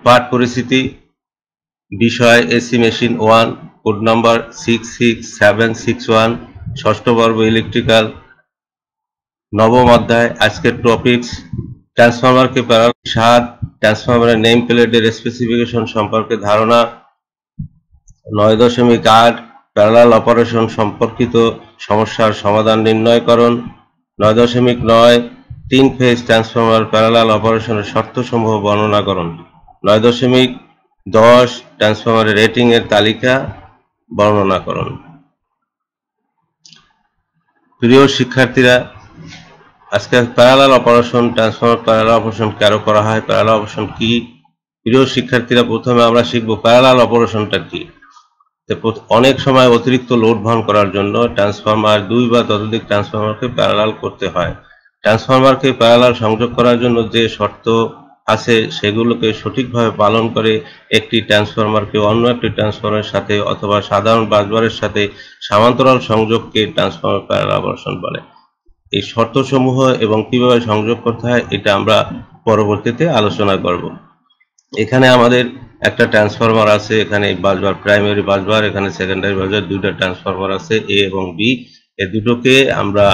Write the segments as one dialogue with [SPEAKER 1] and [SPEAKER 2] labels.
[SPEAKER 1] পাঠ পরিস্থিতি, বিষয় এসি মেশিন 1, কোড নাম্বার 66761, ষষ্ঠ পর্ব ইলেকট্রিক্যাল, নবম অধ্যায়। আজকের টপিকস ট্রান্সফরমারকে প্যারালাল 7, ট্রান্সফরমারের নেম প্লেটের স্পেসিফিকেশন সম্পর্কে ধারণা, 9.8 প্যারালাল অপারেশন সম্পর্কিত সমস্যার সমাধান নির্ণয়করণ, 9.9 তিন ফেজ ট্রান্সফরমার প্যারালাল অপারেশনের শর্তসমূহ বর্ণনাকরণ, 9.10 ট্রান্সফরমারের রেটিং এর তালিকা বর্ণনাকরণ। প্রিয় শিক্ষার্থীরা, আজকে parallel operation, transformer parallel operation কেন করা হয়, প্যারালাল অপারেশন কি? প্রিয় শিক্ষার্থীরা, প্রথমে আমরা শিখব প্যারালাল অপারেশনটা কি। অনেক সময় অতিরিক্ত লোড বহন করার জন্য ট্রান্সফরমার 2 বা ততোধিক ট্রান্সফরমারকে প্যারালাল করতে হয়। ট্রান্সফরমারকে প্যারালাল সংযোগ করার জন্য যে শর্ত আছে সেগুলোকে সঠিকভাবে পালন করে একটি ট্রান্সফরমারকে অন্য একটি ট্রান্সফরমারের সাথে অথবা সাধারণ বাসবারের সাথে সমান্তরাল সংযোগকে ট্রান্সফরমার প্যারালাল অপারেশন বলে। এই শর্তসমূহ এবং কিভাবে সংযোগ করতে হয় এটা আমরা পরবর্তীতে আলোচনা করব। এখানে আমাদের একটা ট্রান্সফরমার আছে, এখানে বাসবার, প্রাইমারি বাসবার, এখানে সেকেন্ডারি বাসবার, দুইটা ট্রান্সফরমার আছে এ এবং বি। এই দুটোকে আমরা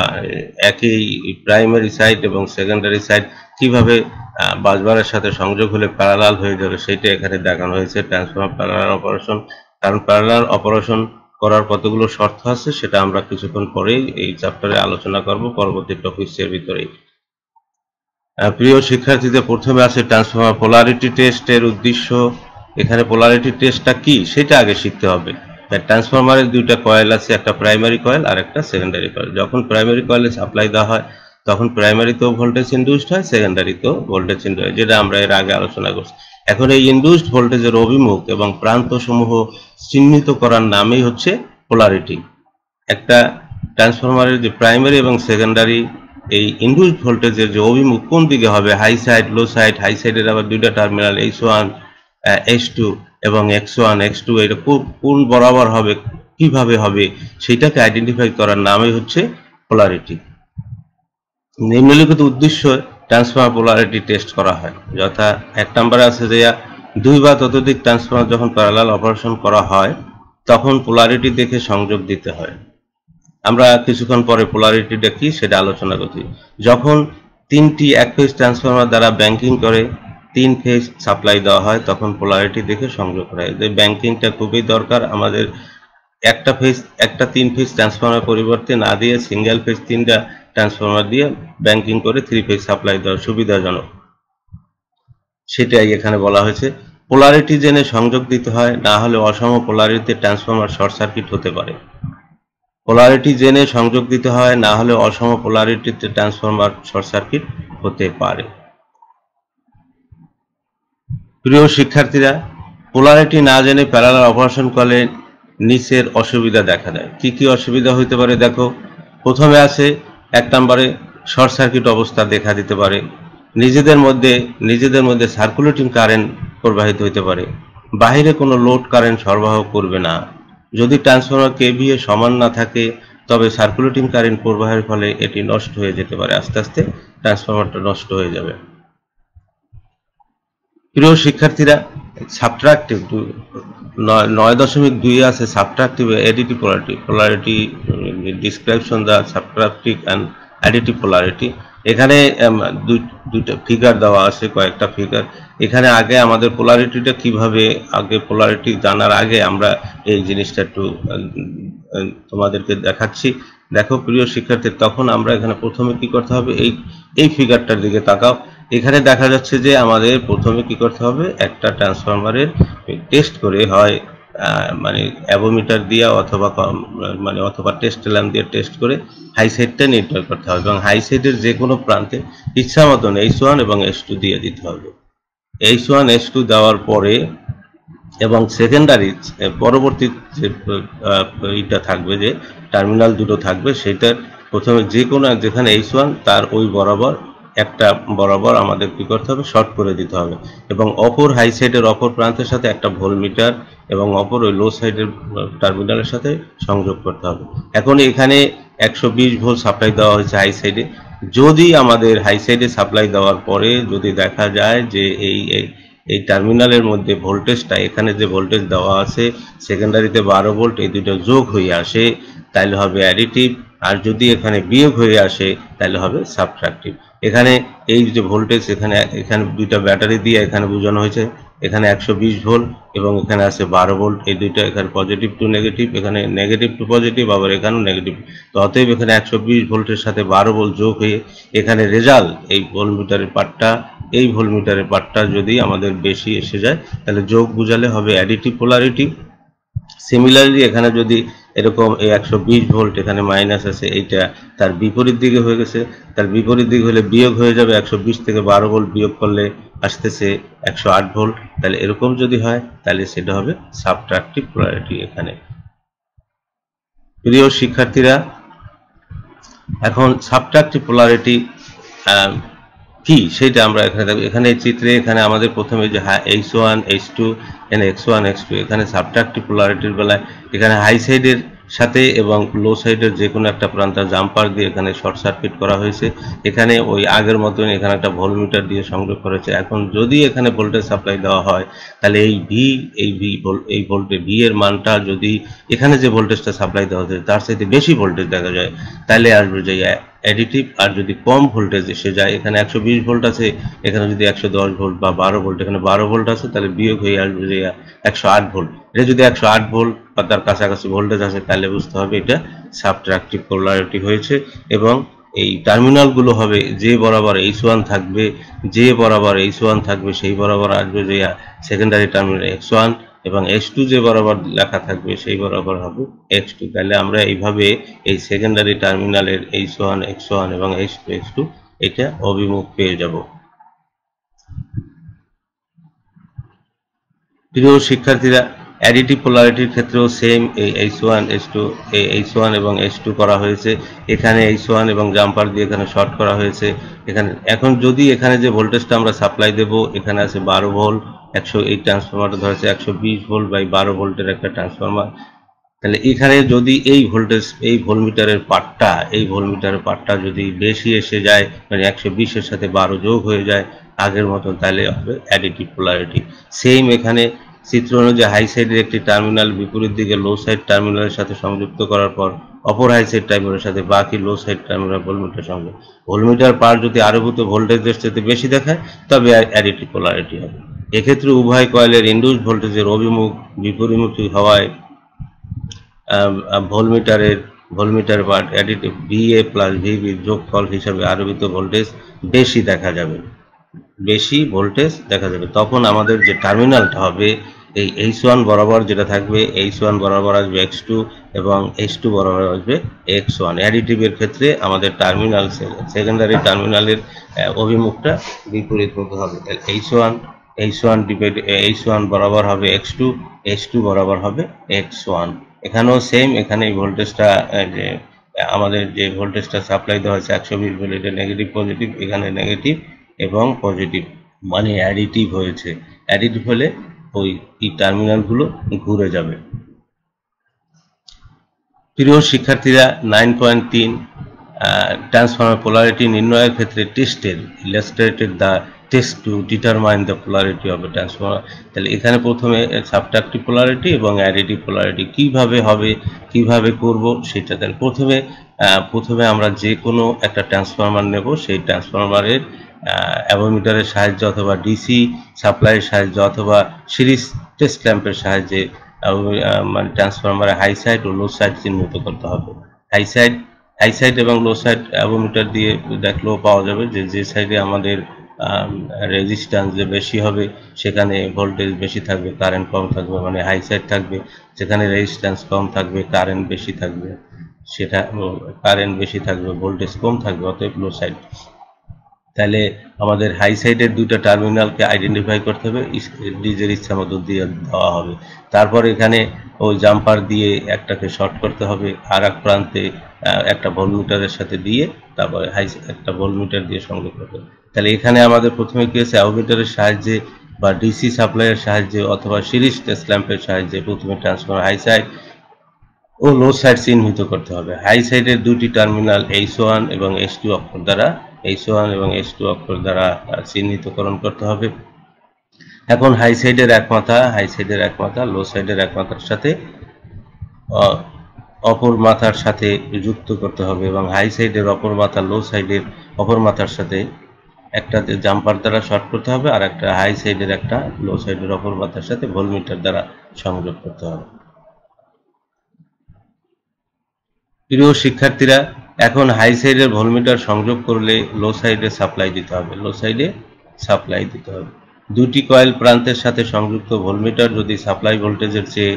[SPEAKER 1] একই প্রাইমারি সাইড এবং সেকেন্ডারি সাইড কিভাবে বাসবারের সাথে সংযোগ হলে প্যারালাল হয়ে যাবে সেটা এখানে দেখানো হয়েছে ট্রান্সফরমার প্যারালাল অপারেশন। কারণ প্যারালাল অপারেশন করার কতগুলো শর্ত আছে সেটা আমরা কিছুক্ষণ পরেই এই চ্যাপ্টারে আলোচনা করব পরবর্তী টপিকসের ভিতরেই। প্রিয় শিক্ষার্থীদের, প্রথমে আছে ট্রান্সফরমার পোলারিটি টেস্টের উদ্দেশ্য। এখানে পোলারিটি টেস্টটা কি সেটা আগে শিখতে হবে। ট্রান্সফরমারের দুইটা কয়েল আছে, একটা প্রাইমারি কয়েল আর একটা সেকেন্ডারি কয়েল। যখন প্রাইমারি কয়েলে সাপ্লাই দেওয়া হয় তখন প্রাইমারিতেও ভোল্টেজ ইনডিউসড হয়, সেকেন্ডারিতেও ভোল্টেজ ইনডিউসড হয়, যেটা আমরা এর আগে আলোচনা করছি। এখন এই ইনডিউসড ভোল্টেজের অভিমুখ এবং প্রান্তসমূহ চিহ্নিত করার নামই হচ্ছে পোলারিটি। একটা ট্রান্সফরমারের যে প্রাইমারি এবং সেকেন্ডারি এই ইনডিউসড ভোল্টেজের যে অভিমুখ কোন দিকে হবে, হাই সাইড, লো সাইড, হাই সাইডের আবার দুইটা টার্মিনাল H1 H2 এবং X1 X2, এটা কোন বরাবর হবে, কিভাবে হবে সেটাকে আইডেন্টিফাই করার নামই হচ্ছে পোলারিটি। নিম্নলিখিত উদ্দেশ্য ট্রান্সফরমার পোলারিটি টেস্ট করা হয়। যথা 1 নম্বরে আছে যে 2 বা ততোধিক ট্রান্সফরমার যখন প্যারালাল অপারেশন করা হয় তখন পোলারিটি দেখে সংযোগ দিতে হয়। আমরা কিছুক্ষণ পরে পোলারিটিটা কি সেটা আলোচনা করছি। যখন 3টি এক ফেজ ট্রান্সফরমার দ্বারা ব্যাংকিং করে 3 ফেজ সাপ্লাই দেওয়া হয় তখন পোলারিটি দেখে সংযোগ করা হয়। যে ব্যাংকিংটা খুবই দরকার আমাদের। একটা 3 ফেজ ট্রান্সফরমার পরিবর্তে না দিয়ে সিঙ্গেল ফেজ 3টা ট্রান্সফরমার দিয়ে ব্যাংকিং করে 3 ফেজ সাপ্লাই দেওয়া সুবিধাজনক, সেটাই এখানে বলা হয়েছে। পোলারিটি জেনে সংযোগ দিতে হয়, না হলে অসম পোলারিটিতে ট্রান্সফরমার শর্ট সার্কিট হতে পারে। পোলারিটি জেনে সংযোগ দিতে হয়, না হলে অসম পোলারিটিতে ট্রান্সফরমার শর্ট সার্কিট হতে পারে। প্রিয় শিক্ষার্থীরা, পোলারিটি না জেনে প্যারালাল অপারেশন করলে নিচের অসুবিধা দেখা দেয়। কি কি অসুবিধা হতে পারে দেখো। প্রথমে আছে 1 নম্বরে শর্ট সার্কিট অবস্থা দেখা দিতে পারে। নিজেদের মধ্যে সার্কুলেটিং কারেন্ট প্রবাহিত হতে পারে। বাইরে কোনো লোড কারেন্ট সরবরাহ করবে না। যদি ট্রান্সফরমার কেভিএ সমান না থাকে তবে সার্কুলেটিং কারেন্ট প্রবাহের ফলে এটি নষ্ট হয়ে যেতে পারে, আস্তে আস্তে ট্রান্সফরমারটা নষ্ট হয়ে যাবে। প্রিয় শিক্ষার্থীরা, সাবট্রাকটিভ 9.2 আছে subtractive additive polarity description the subtractive and additive polarity. এখানে দুইটা ফিগার দেওয়া আছে, কয়েকটা ফিগার। এখানে আগে আমাদের পোলারিটিটা কিভাবে, আগে পোলারিটি জানার আগে আমরা এই জিনিসটা একটু তোমাদেরকে দেখাচ্ছি। দেখো প্রিয় শিক্ষার্থী, তখন আমরা এখানে প্রথমে কি করতে হবে, এই ফিগারটার দিকে তাকাও। এখানে দেখা যাচ্ছে যে আমাদের প্রথমে কি করতে হবে, একটা ট্রান্সফরমারের টেস্ট করে হয় মানে অ্যাভোমিটার দিয়ে অথবা টেস্ট ল্যাম্প দিয়ে টেস্ট করে হাই সাইডটা নির্ণয় করতে হবে এবং হাই সাইডের যে কোনো প্রান্তে ইচ্ছা মতন H1 এবং H2 দিয়ে দিতে হবে। H1 H2 দেওয়ার পরে এবং সেকেন্ডারি পরবর্তী যে এইটা থাকবে, যে টার্মিনাল দুটো থাকবে, সেটার প্রথমে যে কোনো যেখানে H1 তার ওই বরাবর আমাদের কি করতে হবে, শর্ট করে দিতে হবে এবং অপর হাই সাইডের অপর প্রান্তের সাথে একটা ভোল্টমিটার এবং অপর ওই লো সাইডের টার্মিনালের সাথে সংযোগ করতে হবে। এখন এখানে 120 ভোল্ট সাপ্লাই দেওয়া হয়েছে হাই সাইডে। যদি আমাদের হাই সাইডে সাপ্লাই দেওয়ার পরে যদি দেখা যায় যে এই টার্মিনালের মধ্যে ভোল্টেজটা এখানে যে ভোল্টেজ দেওয়া আছে সেকেন্ডারিতে 12 ভোল্ট, এই দুটো যোগ হয়ে আসে তাহলে হবে অ্যাডিটিভ, আর যদি এখানে বিয়োগ হয়ে আসে তাহলে হবে সাবট্রাকটিভ। এখানে এই যে ভোল্টেজ এখানে দুইটা ব্যাটারি দিয়ে এখানে বোঝানো হয়েছে, এখানে 120 ভোল্ট এবং এখানে আছে 12 ভোল্ট, এই দুইটা এখানে পজিটিভ টু নেগেটিভ, এখানে নেগেটিভ টু পজিটিভ, আবার এখানেও নেগেটিভ। তো অতএব এখানে 120 ভোল্টের সাথে 12 ভোল্ট যোগ হয়ে এখানে রেজাল্ট এই ভোল্টমিটারের পার্টটা যদি আমাদের বেশি এসে যায় তাহলে যোগ বুঝালে হবে অ্যাডিটিভ পোলারিটি। সিমিলারলি এখানে যদি এরকম এই 120 ভোল্ট এখানে মাইনাস আছে, এইটা তার বিপরীত দিকে হয়ে গেছে, তার বিপরীত দিকে হলে বিয়োগ হয়ে যাবে, 120 থেকে 12 ভোল্ট বিয়োগ করলে আসতেছে 108 ভোল্ট, তাহলে এরকম যদি হয় তাহলে সেটা হবে সাবট্রাকটিভ পোলারিটি। এখানে প্রিয় শিক্ষার্থীরা, এখন সাবট্রাকটিভ পোলারিটি কি সেটা আমরা এখানে দেখব। এখানে এই চিত্রে এখানে আমাদের প্রথমে যে H1 H2 এখানে X1 X2 এখানে সাবট্রাকটিভ পোলারিটির বেলায় এখানে হাই সাইডের সাথে এবং লো সাইডের যে কোনো একটা প্রান্ত জাম্পার দিয়ে এখানে শর্ট সার্কিট করা হয়েছে। এখানে ওই আগের মতন এখানে একটা ভোল্টমিটার দিয়ে সংযোগ করা হয়েছে। এখন যদি এখানে ভোল্টেজ সাপ্লাই দেওয়া হয় তাহলে এই ভোল্টে ভি এর মানটা যদি এখানে যে ভোল্টেজটা সাপ্লাই দেওয়া হচ্ছে তার সাথে বেশি ভোল্টেজ দেখা যায় তাহলে আসবে যে অ্যাডিটিভ, আর যদি কম ভোল্টেজ এসে যায় এখানে 120 ভোল্ট আছে, এখানে যদি 110 ভোল্ট বা 12 ভোল্ট, এখানে 12 ভোল্ট আছে তাহলে বিয়োগ হয়ে আসবে যে 108 ভোল্ট। এটা যদি 108 ভোল্ট বা তার কাছাকাছি ভোল্টেজ আছে তাহলে বুঝতে হবে এটা সাবট্রাকটিভ পোলারিটি হয়েছে। এবং এই টার্মিনালগুলো হবে যে বরাবর H1 থাকবে, সেই বরাবর আসবে যে সেকেন্ডারি টার্মিনাল X1, এবং H2 যে বরাবর লেখা থাকবে সেই বরাবর হবে X2। তাহলে আমরা এইভাবে এই সেকেন্ডারি টার্মিনালের H1 X1 এবং H2 X2 এটা অভিমুখ পেয়ে যাব। প্রিয় শিক্ষার্থীরা, অ্যাডিটিভ পোলারিটির ক্ষেত্রেও সেম এই H1 এবং H2 করা হয়েছে। এখানে H1 এবং জাম্পার দিয়ে এখানে শর্ট করা হয়েছে। এখন যদি এখানে যে ভোল্টেজটা আমরা সাপ্লাই দেব এখানে আছে 12 ভোল্ট, এই ট্রান্সফরমারটা ধরেছে 120 ভোল্ট বাই 12 ভোল্টের একটা ট্রান্সফরমার। তাহলে এখানে যদি এই ভোল্টমিটারের পার্টটা যদি বেশি এসে যায়, মানে 120 এর সাথে 12 যোগ হয়ে যায় আগের মতো, তাহলে হবে অ্যাডিটিভ পোলারিটি। সেম এখানে চিত্র অনুযায়ী হাই সাইডের একটি টার্মিনাল বিপরীত দিকে লো সাইড টার্মিনালের সাথে সংযুক্ত করার পর অপর হাই সাইড টার্মিনালের সাথে বাকি লো সাইড টার্মিনাল ভোল্টমিটার সঙ্গে ভোল্টমিটার পার যদি আরোপিত ভোল্টেজের সাথে বেশি দেখায় তবে অ্যাডিটিভ পোলারিটি হবে। এক্ষেত্রে উভয় কয়েলের ইনডিউসড ভোল্টেজের অভিমুখ বিপরীতমুখী হওয়ায় voltmeter part additive VA plus VB যোগফল হিসাবে আরোপিত ভোল্টেজ বেশি ভোল্টেজ দেখা যাবে। তখন আমাদের যে টার্মিনালটা হবে এই H1 বরাবর যেটা থাকবে, H1 বরাবর আসবে X2 এবং H2 বরাবর আসবে X1। অ্যাডিটিভের ক্ষেত্রে আমাদের সেকেন্ডারি টার্মিনালের অভিমুখটা বিপরীতমুখী হবে। H1 বরাবর হবে X2, H2 বরাবর হবে X1। এখানেও সেম, এখানে এই ভোল্টেজটা আমাদের যে ভোল্টেজটা সাপ্লাই দেওয়া হয়েছে 120 ভোল্ট, এটা নেগেটিভ পজিটিভ, এখানে নেগেটিভ এবং পজিটিভ, মানে অ্যাডিটিভ হয়েছে। অ্যাডিটিভ হলে ওই টার্মিনালগুলো ঘুরে যাবে। প্রিয় শিক্ষার্থীরা, 9.3 ট্রান্সফর্মার পোলারিটি নির্ণয়ের ক্ষেত্রে টেস্টের illustrated the test to determine the polarity of A transformer. তাহলে এখানে প্রথমে সাবট্রাকটিভ পোলারিটি এবং অ্যাডিটিভ পোলারিটি কিভাবে করব সেটা। তাহলে প্রথমে আমরা যে কোনো একটা ট্রান্সফর্মার নেব, সেই ট্রান্সফর্মারের অ্যাভোমিটারের সাহায্যে অথবা ডিসি সাপ্লাইয়ের সাহায্যে অথবা সিরিজ টেস্ট ল্যাম্পের সাহায্যে মানে ট্রান্সফরমারের হাই সাইড ও লো সাইড চিহ্নিত করতে হবে। হাই সাইড এবং লো সাইড অ্যাভোমিটার দিয়ে দেখলেও পাওয়া যাবে যে সাইডে আমাদের রেজিস্ট্যান্স যে বেশি হবে সেখানে ভোল্টেজ বেশি থাকবে, কারেন্ট কম থাকবে, মানে হাই সাইড থাকবে। যেখানে রেজিস্ট্যান্স কম থাকবে, কারেন্ট বেশি থাকবে, ভোল্টেজ কম থাকবে, অতএব লো সাইড। তাহলে আমাদের হাই সাইডের দুইটা টার্মিনালকে আইডেন্টিফাই করতে হবে, নিজের ইচ্ছা মতো দিয়ে দেওয়া হবে। তারপর এখানে ওই জাম্পার দিয়ে একটাকে শর্ট করতে হবে, আর এক প্রান্তে একটা ভোল্টমিটারের সাথে দিয়ে তারপরে একটা ভোল্টমিটার দিয়ে সংযোগ করতে হবে। তাহলে এখানে আমাদের প্রথমে কি আছে, অ্যাভোমিটারের সাহায্যে বা ডিসি সাপ্লাইয়ের সাহায্যে অথবা সিরিজ টেস্ট ল্যাম্পের সাহায্যে প্রথমে ট্রান্সফরমার হাই সাইড ও লো সাইড চিহ্নিত করতে হবে। হাই সাইডের দুটি টার্মিনাল H1 এবং H2 অক্ষর দ্বারা চিহ্নিতকরণ করতে হবে। এখন হাই সাইডের এক মাথা লো সাইডের এক মাথার সাথে অপর মাথার সাথে যুক্ত করতে হবে, এবং হাই সাইডের অপর মাথা লো সাইডের অপর মাথার সাথে একটা জাম্পার দ্বারা শর্ট করতে হবে, আর একটা হাই সাইডের একটা লো সাইডের অপর মাথার সাথে ভোল্টমিটার দ্বারা সংযোগ করতে হবে। প্রিয় শিক্ষার্থীরা, এখন হাই সাইডের ভোল্টমিটার সংযোগ করলে লো সাইডে সাপ্লাই দিতে হবে। দুটি কয়েল প্রান্তের সাথে সংযুক্ত ভোল্টমিটার যদি সাপ্লাই ভোল্টেজের চেয়ে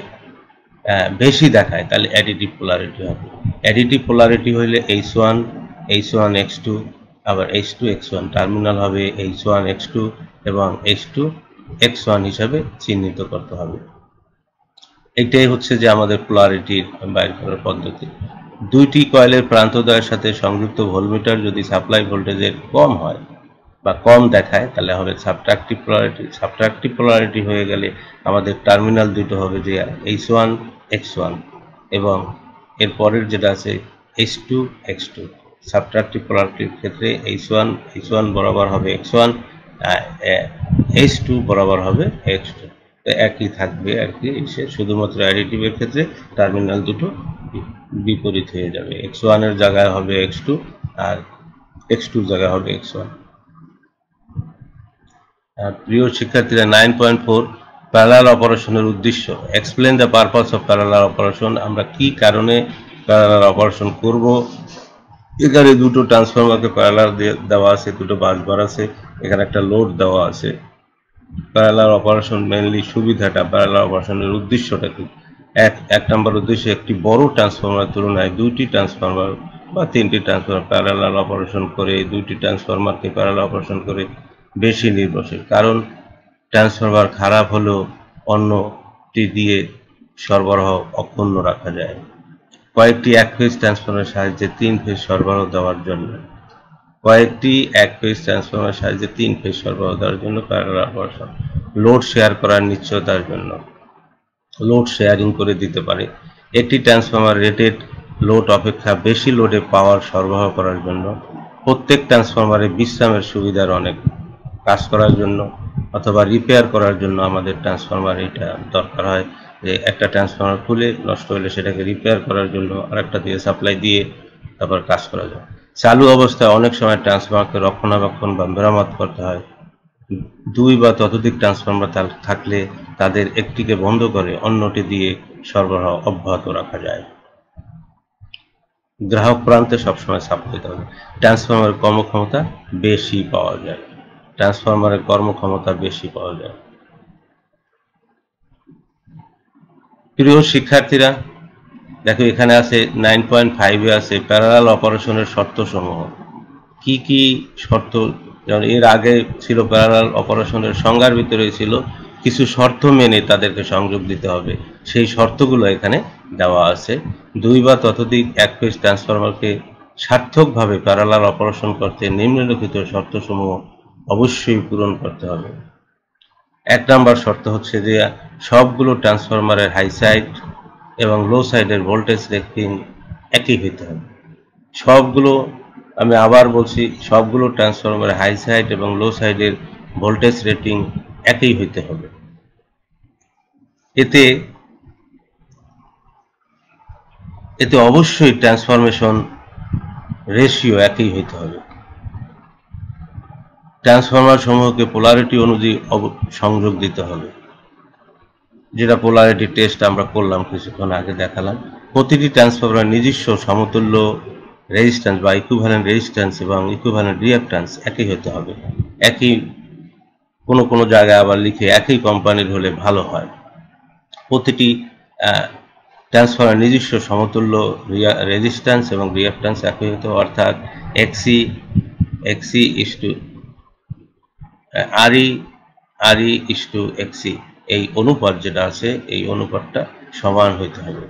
[SPEAKER 1] বেশি দেখায় তাহলে অ্যাডিটিভ পোলারিটি হবে। অ্যাডিটিভ পোলারিটি হইলে H1 X2 আবার H2 X1, টার্মিনাল হবে H1 X2 এবং H2 X1 হিসাবে চিহ্নিত করতে হবে। এটাই হচ্ছে যে আমাদের পোলারিটির বাইর করার পদ্ধতি। দুইটি কয়েলের প্রান্তদ্বয়ের সাথে সংযুক্ত ভোল্টমিটার যদি সাপ্লাই ভোল্টেজের কম হয় বা কম দেখায় তাহলে হবে সাবট্রাকটিভ পোলারিটি। সাবট্রাকটিভ পোলারিটি হয়ে গেলে আমাদের টার্মিনাল দুটো হবে যে H1 X1 এবং এর পরের যেটা আছে H2 X2। সাবট্রাকটিভ পোলারিটির ক্ষেত্রে H1 বরাবর হবে X1, H2 বরাবর হবে X2, একই থাকবে আর কি। শুধুমাত্র অ্যাডিটিভের ক্ষেত্রে টার্মিনাল দুটো বিপরীত হয়ে যাবে, X1 এর জায়গায় হবে X2 আর X2 এর জায়গায় হবে X1। প্রিয় শিক্ষার্থীরা, 9.4 প্যারালাল অপারেশনের উদ্দেশ্য। Explain the purpose of parallel operation. আমরা কি কারণে প্যারালাল অপারেশন করব। এখানে দুটো ট্রান্সফরমারকে প্যারালাল দেওয়া আছে, দুটো বাসবার আছে, এখানে একটা লোড দেওয়া আছে। প্যারালাল অপারেশন মেইনলি সুবিধাটা, প্যারালাল অপারেশনের উদ্দেশ্যটা কি? এক নম্বর উদ্দেশ্য, একটি বড় ট্রান্সফরমার তুলনায় দুইটি ট্রান্সফরমার বা তিনটি ট্রান্সফরমার প্যারালাল অপারেশন করে, দুইটি ট্রান্সফরমারকে প্যারালাল অপারেশন করে বেশি নির্ভরশীল। কারণ ট্রান্সফরমার খারাপ হলেও অন্যটি দিয়ে সরবরাহ অক্ষুণ্ণ রাখা যায়। কয়েকটি এক ফেজ ট্রান্সফরমারের সাহায্যে তিন ফেজ সরবরাহ দেওয়ার জন্য প্যারালাল অপারেশন। লোড শেয়ার করার নিশ্চয়তার জন্য, লোড শেয়ারিং করে দিতে পারে। একটি ট্রান্সফরমার রেটেড লোড অপেক্ষা বেশি লোডে পাওয়ার সরবরাহ করার জন্য, প্রত্যেক ট্রান্সফরমারে বিশ্রামের সুবিধার অনেক কাজ করার জন্য, অথবা রিপেয়ার করার জন্য আমাদের ট্রান্সফরমার এটা দরকার হয় যে একটা ট্রান্সফরমার খুলে নষ্ট হলে সেটাকে রিপেয়ার করার জন্য আরেকটা দিয়ে সাপ্লাই দিয়ে তারপর কাজ করা যায়। চালু অবস্থায় অনেক সময় ট্রান্সফরমারকে রক্ষণাবেক্ষণ বা মেরামত করতে হয়। দুই বা ততোধিক ট্রান্সফরমার থাকলে তাদের একটিকে বন্ধ করে অন্যটি দিয়ে সরবরাহ অব্যাহত রাখা যায়। গ্রাহক প্রান্তে সবসময় সাপ্লাই দিতে হবে। ট্রান্সফরমারের কর্মক্ষমতা বেশি পাওয়া যায়। প্রিয় শিক্ষার্থীরা, দেখো এখানে আছে 9.5 আছে প্যারালাল অপারেশনের শর্তসমূহ। কি কি শর্ত? যেমন এর আগে ছিল প্যারালাল অপারেশনের সংজ্ঞার ভিতরে ছিল কিছু শর্ত মেনে তাদেরকে সংযোগ দিতে হবে, সেই শর্তগুলো এখানে দেওয়া আছে। দুই বা ততোধিক এক ফেজ ট্রান্সফরমারকে সার্থকভাবে প্যারালাল অপারেশন করতে নিম্নলিখিত শর্তসমূহ অবশ্যই পূরণ করতে হবে। এক নম্বর শর্ত হচ্ছে যে সবগুলো ট্রান্সফরমারের হাই সাইড এবং লো সাইডের ভোল্টেজ রেটিং একই হতে হবে। আমি আবার বলছি, সবগুলো ট্রান্সফরমারের হাই সাইড এবং লো সাইডের ভোল্টেজ রেটিং একই হতে হবে। এতে অবশ্যই ট্রান্সফরমেশন রেশিও একই হতে হবে। ট্রান্সফরমার সমূহকে পোলারিটি অনুযায়ী সংযোগ দিতে হবে, যেটা পোলারিটি টেস্ট আমরা করলাম, কিছুক্ষণ আগে দেখালাম। প্রতিটি ট্রান্সফরমার নিজস্ব সমতুল্য রেজিস্ট্যান্স বা ইকুইভ্যালেন্ট রেজিস্ট্যান্স এবং ইকুইভ্যালেন্ট রিঅ্যাক্ট্যান্স একই হতে হবে। কোনো জায়গায় আবার লিখে একই কোম্পানির হলে ভালো হয়। প্রতিটি ট্রান্সফরমার নিজস্ব সমতুল্য রেজিস্ট্যান্স এবং রিঅ্যাক্ট্যান্স একই হতে হবে, অর্থাৎ RE/XC এই অনুপাত যেটা আছে এই অনুপাতটা সমান হইতে হবে।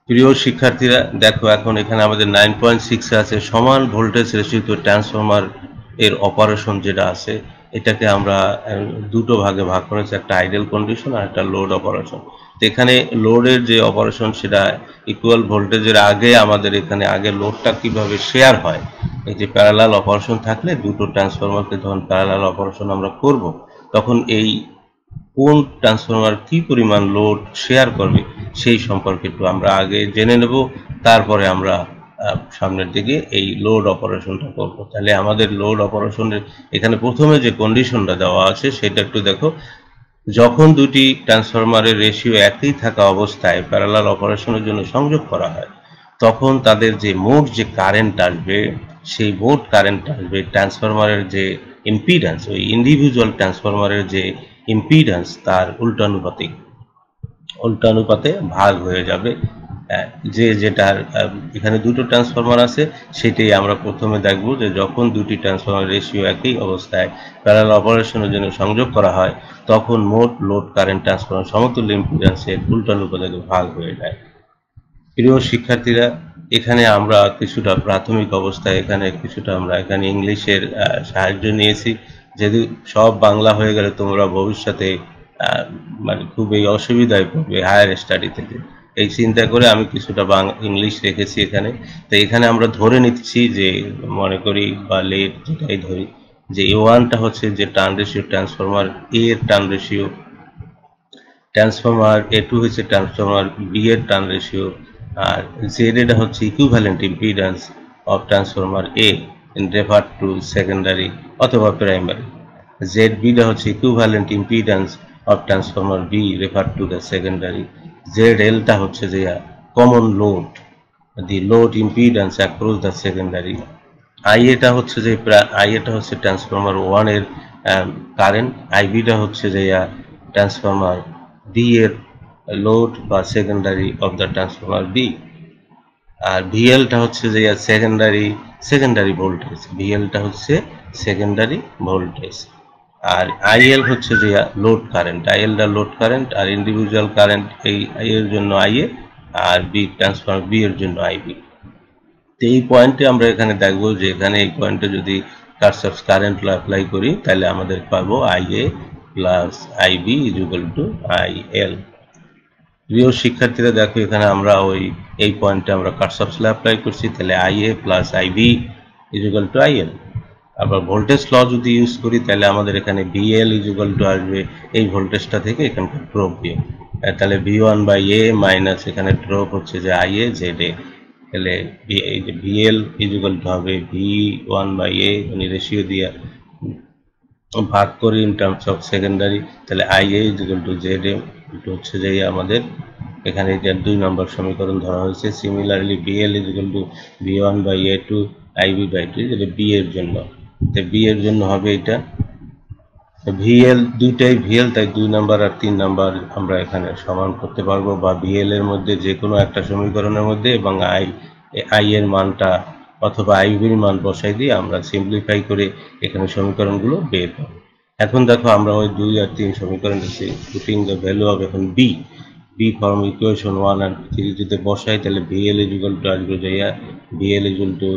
[SPEAKER 1] প্রিয় শিক্ষার্থীরা, দেখো এখন এখানে আমাদের 9.6 আছে সমান ভোল্টেজ রেশিওতে ট্রান্সফরমার এর অপারেশন যেটা আছে এটাকে আমরা দুটো ভাগে ভাগ করেছি, একটা আইডেল কন্ডিশন আর একটা লোড অপারেশন। তো এখানে লোডের যে অপারেশন সেটা ইকুয়াল ভোল্টেজের আগে আমাদের এখানে আগে লোডটা কিভাবে শেয়ার হয় এই যে প্যারালাল অপারেশন থাকলে দুটো ট্রান্সফরমারকে যখন প্যারালাল অপারেশন আমরা করব তখন এই কোন ট্রান্সফরমার কি পরিমাণ লোড শেয়ার করবে সেই সম্পর্কে একটু আমরা আগে জেনে নেব, তারপরে আমরা সামনের দিকে এই লোড অপারেশনটা করব। তাহলে আমাদের লোড অপারেশনের এখানে প্রথমে যে কন্ডিশনটা দেওয়া আছে সেটা একটু দেখো। যখন দুটি ট্রান্সফরমারের রেশিও একই থাকা অবস্থায় প্যারালাল অপারেশনের জন্য সংযোগ করা হয় তখন তাদের যে মোট যে কারেন্ট আসবে সেই মোট কারেন্ট আসবে ট্রান্সফরমারের যে ইম্পিডেন্স, ওই ইন্ডিভিজুয়াল ট্রান্সফরমারের যে ইম্পিডেন্স তার উল্টানুপাতে ভাগ হয়ে যাবে। যে যেটার এখানে দুটো ট্রান্সফরমার আছে সেটাই আমরা প্রথমে দেখব যে যখন দুটি ট্রান্সফরমার রেশিও একই অবস্থায় প্যারালাল অপারেশনের জন্য সংযোগ করা হয় তখন মোট লোড কারেন্ট ট্রান্সফরমার সমতুল্য ইম্পিডেন্সের উল্টানুপাতে ভাগ হয়ে যায়। প্রিয় শিক্ষার্থীরা, এখানে আমরা কিছুটা প্রাথমিক অবস্থায় আমরা এখানে ইংলিশের সাহায্য নিয়েছি। যদি সব বাংলা হয়ে গেলে তোমরা ভবিষ্যতে মানে খুবই অসুবিধায় পড়বে হায়ার স্টাডি থেকে, এই চিন্তা করে আমি কিছুটা ইংলিশ রেখেছি এখানে। তো এখানে আমরা ধরে নিচ্ছি যে মনে করি বা লেট যেটাই ধরি যে A1টা হচ্ছে যে টার্ন রেশিও ট্রান্সফরমার এ এর টার্ন রেশিও, ট্রান্সফরমার A2 হচ্ছে ট্রান্সফরমার বি এর টার্ন রেশিও, আর জেড এটা হচ্ছে equivalent impedance of transformer A in refer to secondary অথবা প্রাইমারি। জেড বিটা হচ্ছে equivalent impedance of transformer B refer to the secondary. Z এলটা হচ্ছে যে common load, the load impedance across the secondary. আইএটা হচ্ছে ট্রান্সফরমার 1 এর কারেন্ট, আইবিটা হচ্ছে যে ট্রান্সফরমার বি এর লোড বা secondary of the transformer B. আর ভিএলটা হচ্ছে যে সেকেন্ডারি ভোল্টেজ, ভিএলটা হচ্ছে সেকেন্ডারি ভোল্টেজ। আর আইএল হচ্ছে যে লোড কারেন্ট, আইএলটা লোড কারেন্ট, আর ইন্ডিভিজুয়াল কারেন্ট এই আই এর জন্য আইএ আর বি ট্রান্সফরমার বি এর জন্য আইবি। তো এই পয়েন্টে আমরা এখানে দেখবো যে এখানে এই পয়েন্টে যদি কারশফস কারেন্ট ল অ্যাপ্লাই করি তাহলে আমাদের পাবো IA plus IB is equal to IL. প্রিয় শিক্ষার্থীরা দেখো এখানে আমরা এই পয়েন্টে আমরা কারশফস ল অ্যাপ্লাই করছি, তাহলে IA plus IB is equal to IL. আবার ভোল্টেজ ল যদি ইউজ করি তাহলে আমাদের এখানে ভিএল ইজ ইকুয়াল টু আসবে এই ভোল্টেজটা থেকে এখানকার ড্রপ দিয়ে, তাহলে V1 বাই এ মাইনাস এখানে ড্রপ হচ্ছে যে আইএ জেড এ, তাহলে এই যে ভিএল ইজ ইকুয়াল টু হবে V1 বাই এ মানে রেশিও দিয়ে ভাগ করি ইন টার্মস অফ সেকেন্ডারি, তাহলে IA is equal to Z A, এটা হচ্ছে যে আমাদের এখানে এটা 2 নম্বর সমীকরণ ধরা হয়েছে। Similarly VL is equal to V1 by A two IB by two, যেটা বি এর জন্য, তো বি এর জন্য হবে এটা ভিএল, দুইটাই ভিএল, তাই 2 নাম্বার আর 3 নাম্বার আমরা এখানে সমান করতে পারবো, বা ভিএল এর মধ্যে যে কোনো একটা সমীকরণের মধ্যে এবং আই এর মানটা অথবা আইবির মান বসাই দিয়ে আমরা সিম্পলিফাই করে এখানে সমীকরণগুলো বের করব। এখন দেখো আমরা ওই 2 আর 3 সমীকরণ দিচ্ছি, পুটিং দ্য ভ্যালু অফ এখন বি ফর্ম ইকুয়েশন 1 আর 3 যদি বসাই তাহলে ভিএল ইজ ইকুয়াল টু আসবে যাইয়া VL is equal to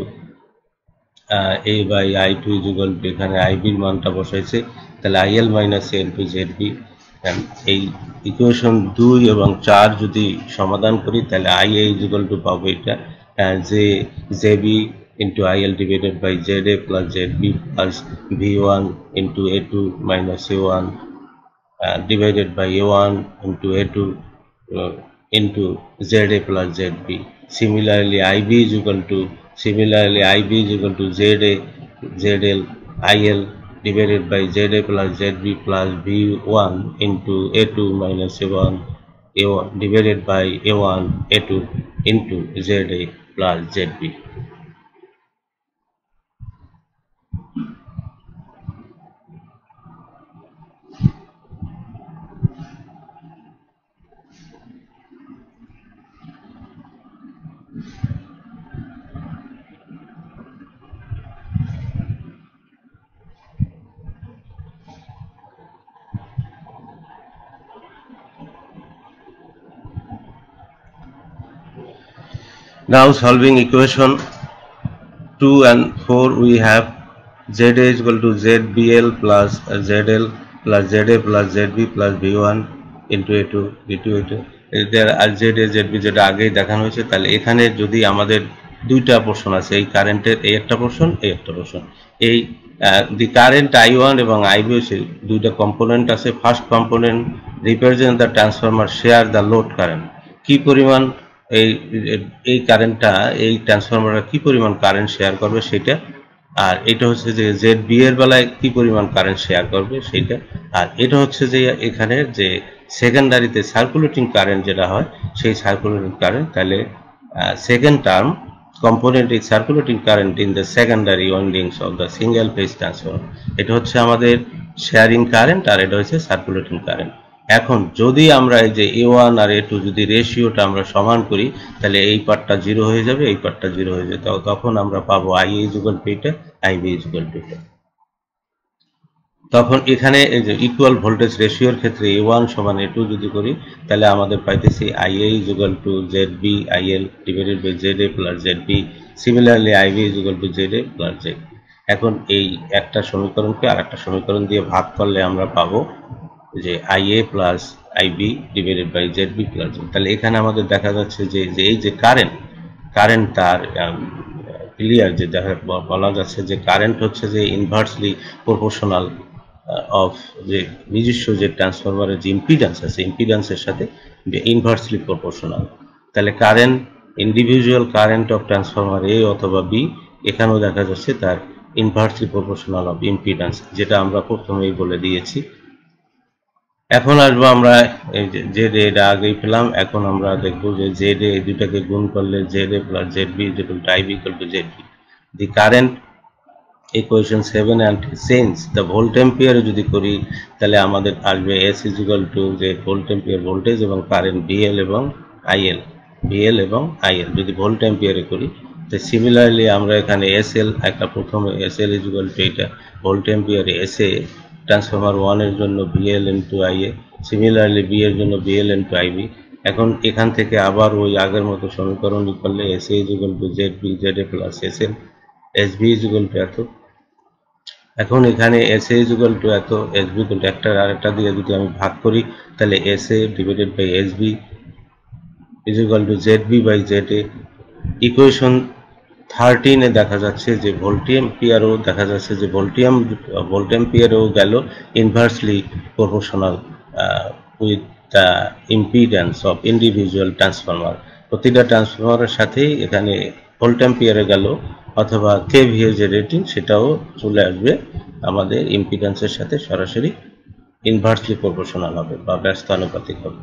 [SPEAKER 1] A by I two is equal to এখানে আইবির মানটা বসাইছে, তাহলে IL minus A into Z B. এই ইকুয়েশন 2 এবং 4 যদি সমাধান করি তাহলে আইএ ইজ ইকুয়াল টু পাবো এটা Z B into IL divided by Z A plus Z B plus V1 into A2 minus A1 divided by A1 into A2 into ZA plus ZB. Similarly, IB is equal to ZA ZL IL divided by ZA plus ZB plus V1 into A2 minus A1 divided by A1 A2 into ZA plus ZB. Now solving equation 2 and 4, we have ZA is equal to ZBL plus ZL plus ZA plus ZB plus V1 into A2 V2 A2 এদের আর ZA ZB যেটা আগেই দেখানো হয়েছে, তাহলে এখানে যদি আমাদের দুইটা পোর্শন আছে, এই কারেন্টের এই একটা পোর্শন, এই একটা পোর্শন। এই দি কারেন্ট I1 এবং IB হচ্ছে দুইটা কম্পোনেন্ট আছে। First component represent the transformer share the load current, কি পরিমাণ এই এই কারেন্টটা এই ট্রান্সফরমারটা কি পরিমাণ কারেন্ট শেয়ার করবে সেটা। আর এটা হচ্ছে যে ZB এর বেলায় কি পরিমাণ কারেন্ট শেয়ার করবে সেটা। আর এটা হচ্ছে যে এখানে যে সেকেন্ডারিতে সার্কুলেটিং কারেন্ট যেটা হয় সেই সার্কুলেটিং কারেন্ট। তাহলে second term component is circulating current in the secondary windings of the single phase transformer, এটা হচ্ছে আমাদের শেয়ারিং কারেন্ট আর এটা হচ্ছে সার্কুলেটিং কারেন্ট। এখন যদি আমরা এই যে A1 আর A2 যদি রেশিওটা আমরা সমান করি তাহলে এই পার্টটা 0 হয়ে যাবে, এই পার্টটা 0 হয়ে যাবে, তখন আমরা পাবো IA ইকুয়াল টু এটা, IB ইকুয়াল টু এটা। তখন এখানে এই যে ইকুয়াল ভোল্টেজ রেশিওর ক্ষেত্রে A1 সমান A2 যদি করি তাহলে আমাদের পাইতেছি IA equal to ZB IL divided by ZA plus ZB, similarly IB equal to ZA plus Z। এখন এই একটা সমীকরণকে আরেকটা সমীকরণ দিয়ে ভাগ করলে আমরা পাবো যে IA plus IB divided by ZB plus Z। তাহলে এখানে আমাদের দেখা যাচ্ছে যে এই যে কারেন্ট তার ক্লিয়ার যে দেখা বলা যাচ্ছে যে কারেন্ট হচ্ছে যে ইনভার্সলি প্রপোর্শনাল অফ যে নিজস্ব যে ট্রান্সফরমারের যে ইম্পিডেন্স আছে ইম্পিডেন্সের সাথে ইনভার্সলি প্রপোর্শনাল। তাহলে current individual current of transformer A অথবা B এখানেও দেখা যাচ্ছে তার ইনভার্সলি প্রপোর্শনাল অফ ইম্পিডেন্স, যেটা আমরা প্রথমেই বলে দিয়েছি। এখন আসবো আমরা এই যে ZA এটা আগেই পেলাম, এখন আমরা দেখবো যে ZA এই দুটাকে গুণ করলে ZA plus ZB equal to IB equal to ZB। The current equation 7 and change the volt এম্পিয়ারে যদি করি তাহলে আমাদের আসবে S ইকুয়াল টু যে ভোল্ট এম্পিয়ার ভোল্টেজ এবং কারেন্ট VL এবং IL যদি ভোল্ট এম্পিয়ারে করি। তো সিমিলারলি আমরা এখানে SL একটা প্রথমে SL ইকুয়াল টু এটা ভোল্ট এম্পিয়ারে SA ট্রান্সফরমার 1 এর জন্য VL ইনটু IA, সিমিলারলি B এর জন্য VL ইনটু IB। এখন এখান থেকে আবার ওই আগের মতো সমীকরণ করলে SA equal to ZB ZA plus SL, SB equal to এত। এখন এখানে SA ইকুয়াল টু এত, SB ইকুয়াল টু একটা আরেকটা দিয়ে যদি আমি ভাগ করি তাহলে SA divided by SB equal to ZB by ZA। Equation 13 এ দেখা যাচ্ছে যে ভোল্ট এম্পিয়ারও দেখা যাচ্ছে যে ভোল্ট এম্পিয়ারও গেল inversely proportional with the impedance of individual transformer. প্রতিটা ট্রান্সফরমারের সাথেই এখানে ভোল্ট এম্পিয়ারে গেল অথবা KVA যে রেটিং সেটাও চলে আসবে আমাদের ইম্পিডেন্সের সাথে সরাসরি ইনভার্সলি প্রপোর্শনাল হবে বা ব্যস্তানুপাতিক হবে।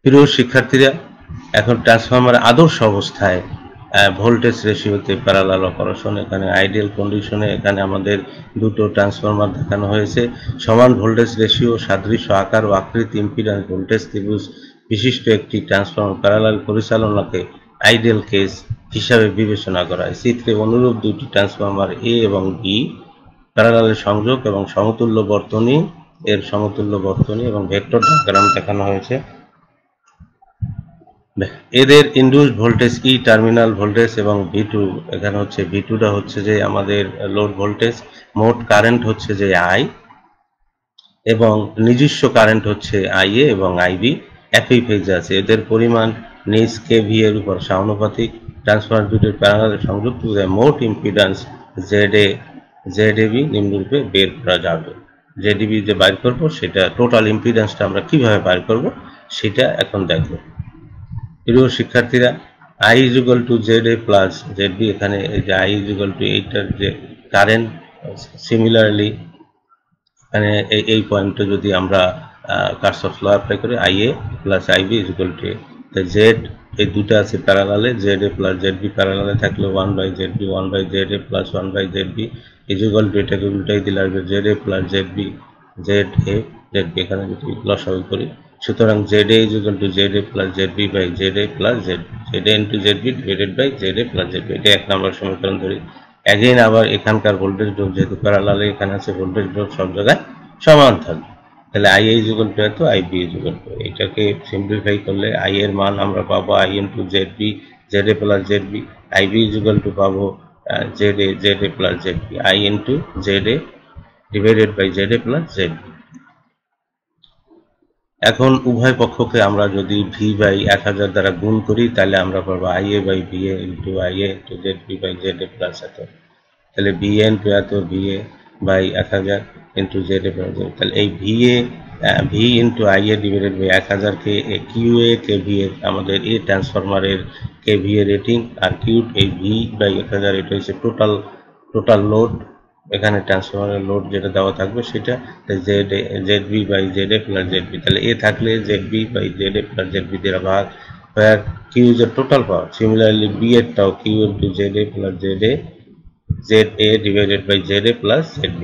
[SPEAKER 1] প্রিয় শিক্ষার্থীরা, এখন ট্রান্সফরমার আদর্শ অবস্থায় ভোল্টেজ রেশিওতে প্যারালাল অপারেশন, এখানে আইডিয়াল কন্ডিশনে এখানে আমাদের দুটো ট্রান্সফরমার দেখানো হয়েছে। সমান ভোল্টেজ রেশিও, সাদৃশ্য আকার ও আকৃতি, ইম্পিডেন্স, ভোল্টেজ ত্রিভুজ বিশিষ্ট একটি ট্রান্সফরমার প্যারালাল পরিচালনাকে আইডিয়াল কেস হিসাবে বিবেচনা করা হয়। চিত্রে অনুরূপ দুটি ট্রান্সফরমার A এবং B প্যারালালের সংযোগ এবং সমতুল্য বর্তনী এবং ভেক্টর ডায়াগ্রাম দেখানো হয়েছে। এদের induced voltage E terminal voltage এবং V2, এখানে হচ্ছে V2টা হচ্ছে যে আমাদের লোড ভোল্টেজ, মোট কারেন্ট হচ্ছে যে I এবং নিজস্ব কারেন্ট হচ্ছে IA এবং IB একই ফেজে আছে। এদের পরিমাণ নিজ KVA এর উপর সমানুপাতিক। ট্রান্সফরমার দুটির প্যারালালে সংযুক্ত মোট ইম্পিডেন্স ZAB নিম্নরূপে বের করা যাবে। ZAB যে বাইর করব সেটা টোটাল ইম্পিডেন্সটা আমরা কিভাবে বাইর করব সেটা এখন দেখব। প্রিয় শিক্ষার্থীরা, I equal to ZA plus ZB, এখানে যে I ইকুয়াল টু এইটার যে কারেন্ট, সিমিলারলি এখানে এই পয়েন্টে যদি আমরা কারশফস ল অ্যাপ্লাই করি IA plus IB equal to Z, এই দুটো আছে প্যারালালে, ZA প্লাস ZB প্যারালালে থাকলে 1 by ZB 1 by ZA plus 1 by ZB equal to এটাকে উল্টাই দিলে আসবে ZA প্লাস ZB এখানে যদি লসাগু করি, সুতরাং ZA equal to ZA plus ZB by ZA plus ZB, ZA into ZB divided by ZA plus ZB। এটা 1 নম্বর সমীকরণ ধরি। এগেইন আবার এখানকার ভোল্টেজ ড্রপ যেহেতু প্যারালালে এখানে আছে ভোল্টেজ ড্রপ সব জায়গায় সমান থাকবে। তাহলে IA ইকুয়াল টু এত, IB ইকুয়াল টু, এটাকে সিম্পলিফাই করলে I এর মান আমরা পাবো I into ZB ZA plus ZB, IB equal to পাবো ZA plus ZB, I into ZA divided by ZA plus ZB। এখন উভয় পক্ষকে আমরা যদি ভি বাই 1000 দ্বারা গুণ করি তাহলে আমরা পাবো IA by VA into IA into ZB by ZA plus এত, তাহলে VA ইন্টু এত VA by 1000 into ZA plus ZA, তাহলে এই V into IA divided by 1000 কে QA KVA আমাদের এই ট্রান্সফরমারের KVA রেটিং, আর কিউ এই ভি বাই 1000 এটা হচ্ছে টোটাল লোড, এখানে ট্রান্সফরমারের লোড যেটা দেওয়া থাকবে সেটা ZB by ZA plus ZB, তাহলে এ থাকলে ZB by ZA plus ZB দ্বারা ভাগ, where Q is the total power. Similarly B এরটাও Q into ZA plus ZA divided by ZA plus ZB,